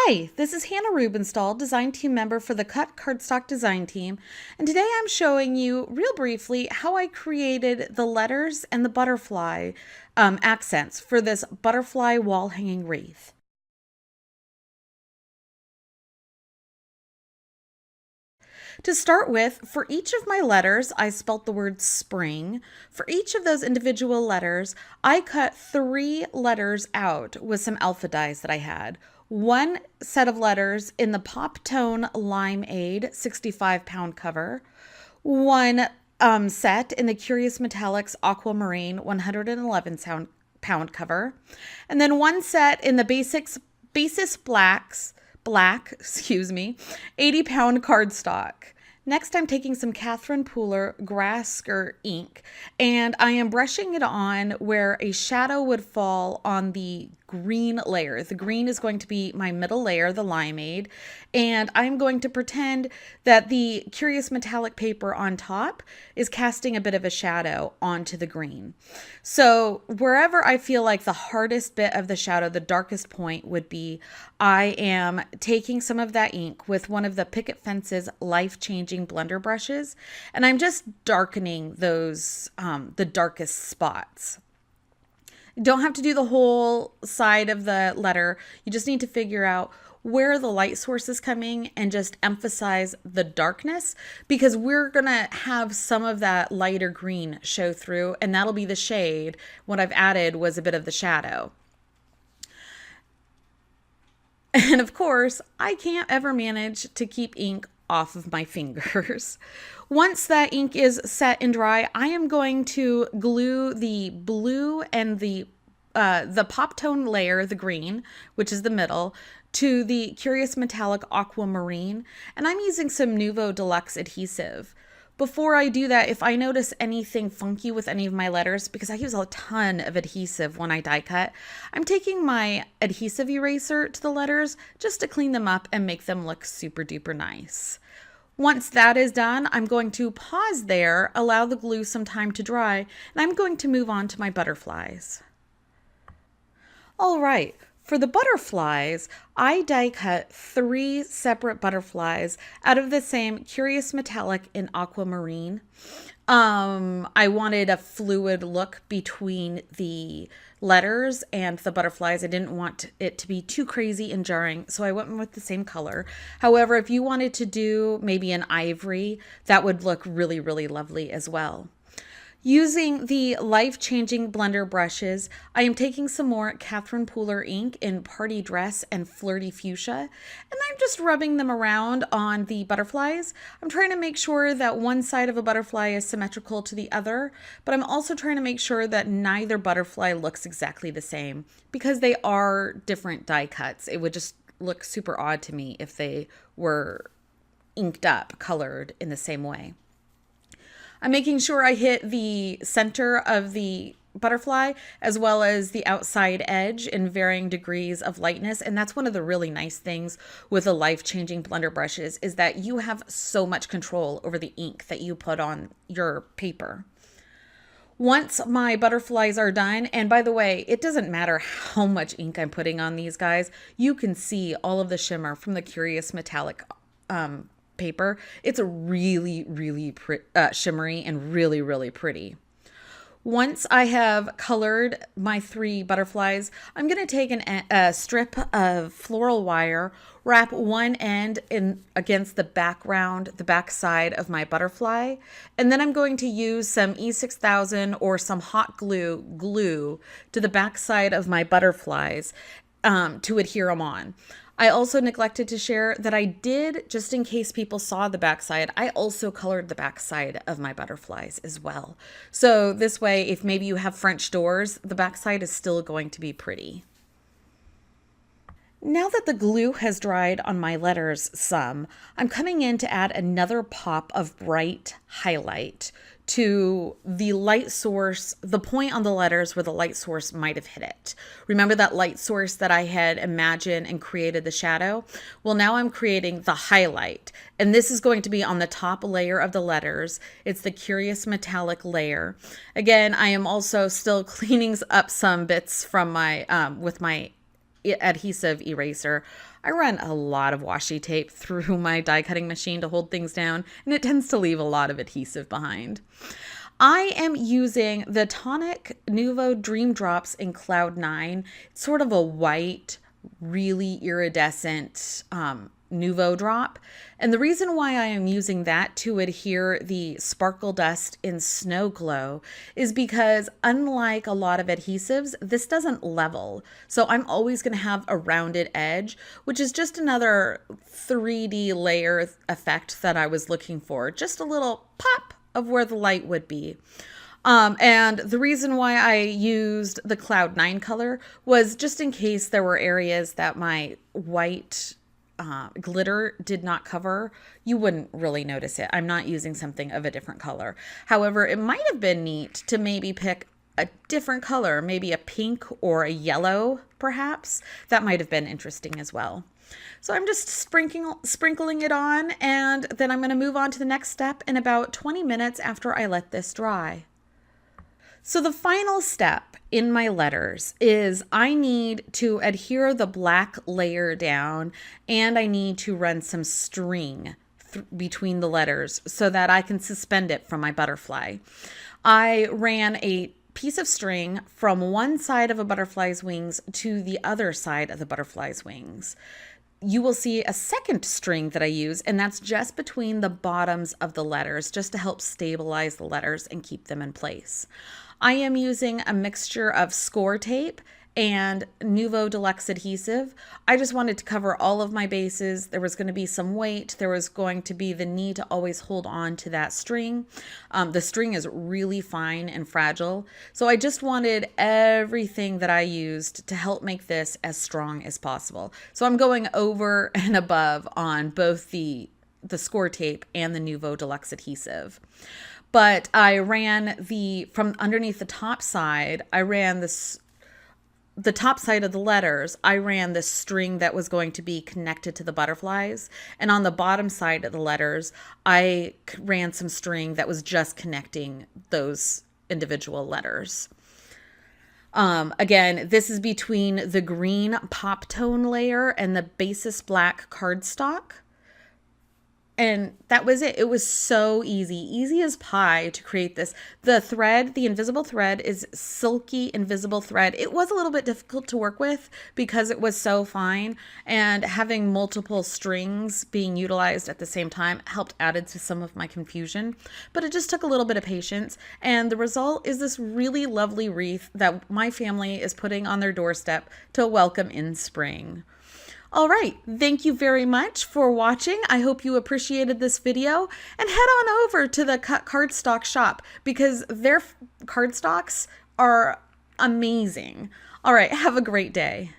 Hi, this is Hannah Rubenstall, design team member for the Cardstock design team, and today I'm showing you real briefly how I created the letters and the butterfly accents for this butterfly wall hanging wreath. To start with, for each of my letters, I spelt the word spring. For each of those individual letters, I cut 3 letters out with some alpha dyes that I had. One set of letters in the Pop Tone Limeade 65-pound cover, one set in the Curious Metallics Aquamarine 111-pound cover, and then one set in the Basis Black, 80-pound cardstock. Next, I'm taking some Catherine Pooler grass skirt ink, and I am brushing it on where a shadow would fall on the green layer. The green is going to be my middle layer, the limeade, and I'm going to pretend that the Curious Metallic paper on top is casting a bit of a shadow onto the green. So wherever I feel like the hardest bit of the shadow, the darkest point would be, I am taking some of that ink with one of the Picket Fence's life-changing blender brushes, and I'm just darkening those, the darkest spots. You don't have to do the whole side of the letter. You just need to figure out where the light source is coming and just emphasize the darkness, because we're gonna have some of that lighter green show through, and that'll be the shade. What I've added was a bit of the shadow. And of course, I can't ever manage to keep ink off of my fingers. Once that ink is set and dry, I am going to glue the blue and the pop tone layer, the green, which is the middle, to the Curious Metallic Aquamarine, and I'm using some Nuvo Deluxe adhesive. Before I do that, if I notice anything funky with any of my letters, because I use a ton of adhesive when I die cut, I'm taking my adhesive eraser to the letters just to clean them up and make them look super duper nice. Once that is done, I'm going to pause there, allow the glue some time to dry, and I'm going to move on to my butterflies. All right. For the butterflies, I die cut 3 separate butterflies out of the same Curious Metallic in Aquamarine. I wanted a fluid look between the letters and the butterflies. I didn't want it to be too crazy and jarring, so I went with the same color. However, if you wanted to do maybe an ivory, that would look really, really lovely as well. Using the life-changing blender brushes, I am taking some more Catherine Pooler ink in Party Dress and Flirty Fuchsia, and I'm just rubbing them around on the butterflies. I'm trying to make sure that one side of a butterfly is symmetrical to the other, but I'm also trying to make sure that neither butterfly looks exactly the same, because they are different die cuts. It would just look super odd to me if they were inked up, colored in the same way. I'm making sure I hit the center of the butterfly as well as the outside edge in varying degrees of lightness. And that's one of the really nice things with the life-changing blender brushes, is that you have so much control over the ink that you put on your paper. Once my butterflies are done, and by the way, it doesn't matter how much ink I'm putting on these guys, you can see all of the shimmer from the Curious Metallic paper. It's a really, really shimmery and really, really pretty. Once I have colored my 3 butterflies, I'm going to take a strip of floral wire, wrap one end against the background, the back side of my butterfly, and then I'm going to use some E6000 or some hot glue to the back side of my butterflies to adhere them on. I also neglected to share that I did, just in case people saw the backside, I also colored the backside of my butterflies as well. So this way, if maybe you have French doors, the backside is still going to be pretty. Now that the glue has dried on my letters some, I'm coming in to add another pop of bright highlight to the light source, the point on the letters where the light source might have hit it. Remember that light source that I had imagined and created the shadow? Well, now I'm creating the highlight, and this is going to be on the top layer of the letters. It's the Curious Metallic layer. Again, I am also still cleaning up some bits from my with my adhesive eraser. I run a lot of washi tape through my die cutting machine to hold things down, and it tends to leave a lot of adhesive behind. I am using the Tonic Nuvo Dream Drops in Cloud 9. It's sort of a white, really iridescent Nuvo drop. And the reason why I am using that to adhere the sparkle dust in Snow Glow is because, unlike a lot of adhesives, this doesn't level. So I'm always going to have a rounded edge, which is just another 3D layer effect that I was looking for. Just a little pop of where the light would be. And the reason why I used the Cloud 9 color was just in case there were areas that my white glitter did not cover, you wouldn't really notice it. I'm not using something of a different color. However, it might have been neat to maybe pick a different color, maybe a pink or a yellow, perhaps. That might have been interesting as well. So I'm just sprinkling it on, and then I'm going to move on to the next step in about 20 minutes after I let this dry. So the final step in my letters is I need to adhere the black layer down, and I need to run some string between the letters so that I can suspend it from my butterfly. I ran a piece of string from one side of a butterfly's wings to the other side of the butterfly's wings. You will see a second string that I use, and that's just between the bottoms of the letters, just to help stabilize the letters and keep them in place. I am using a mixture of score tape and Nuvo Deluxe adhesive. I just wanted to cover all of my bases. There was going to be some weight. There was going to be the need to always hold on to that string. The string is really fine and fragile. So I just wanted everything that I used to help make this as strong as possible. So I'm going over and above on both the score tape and the Nuvo Deluxe adhesive. But I ran from underneath the top side, the top side of the letters, I ran the string that was going to be connected to the butterflies. And on the bottom side of the letters, I ran some string that was just connecting those individual letters. Again, this is between the green pop tone layer and the basis black cardstock. And that was it. It was so easy as pie to create this. The thread, the invisible thread, is silky invisible thread. It was a little bit difficult to work with because it was so fine, and having multiple strings being utilized at the same time helped added to some of my confusion. But it just took a little bit of patience, and the result is this really lovely wreath that my family is putting on their doorstep to welcome in spring. All right, thank you very much for watching. I hope you appreciated this video, and head on over to the Cardstock shop because their cardstocks are amazing. All right, have a great day.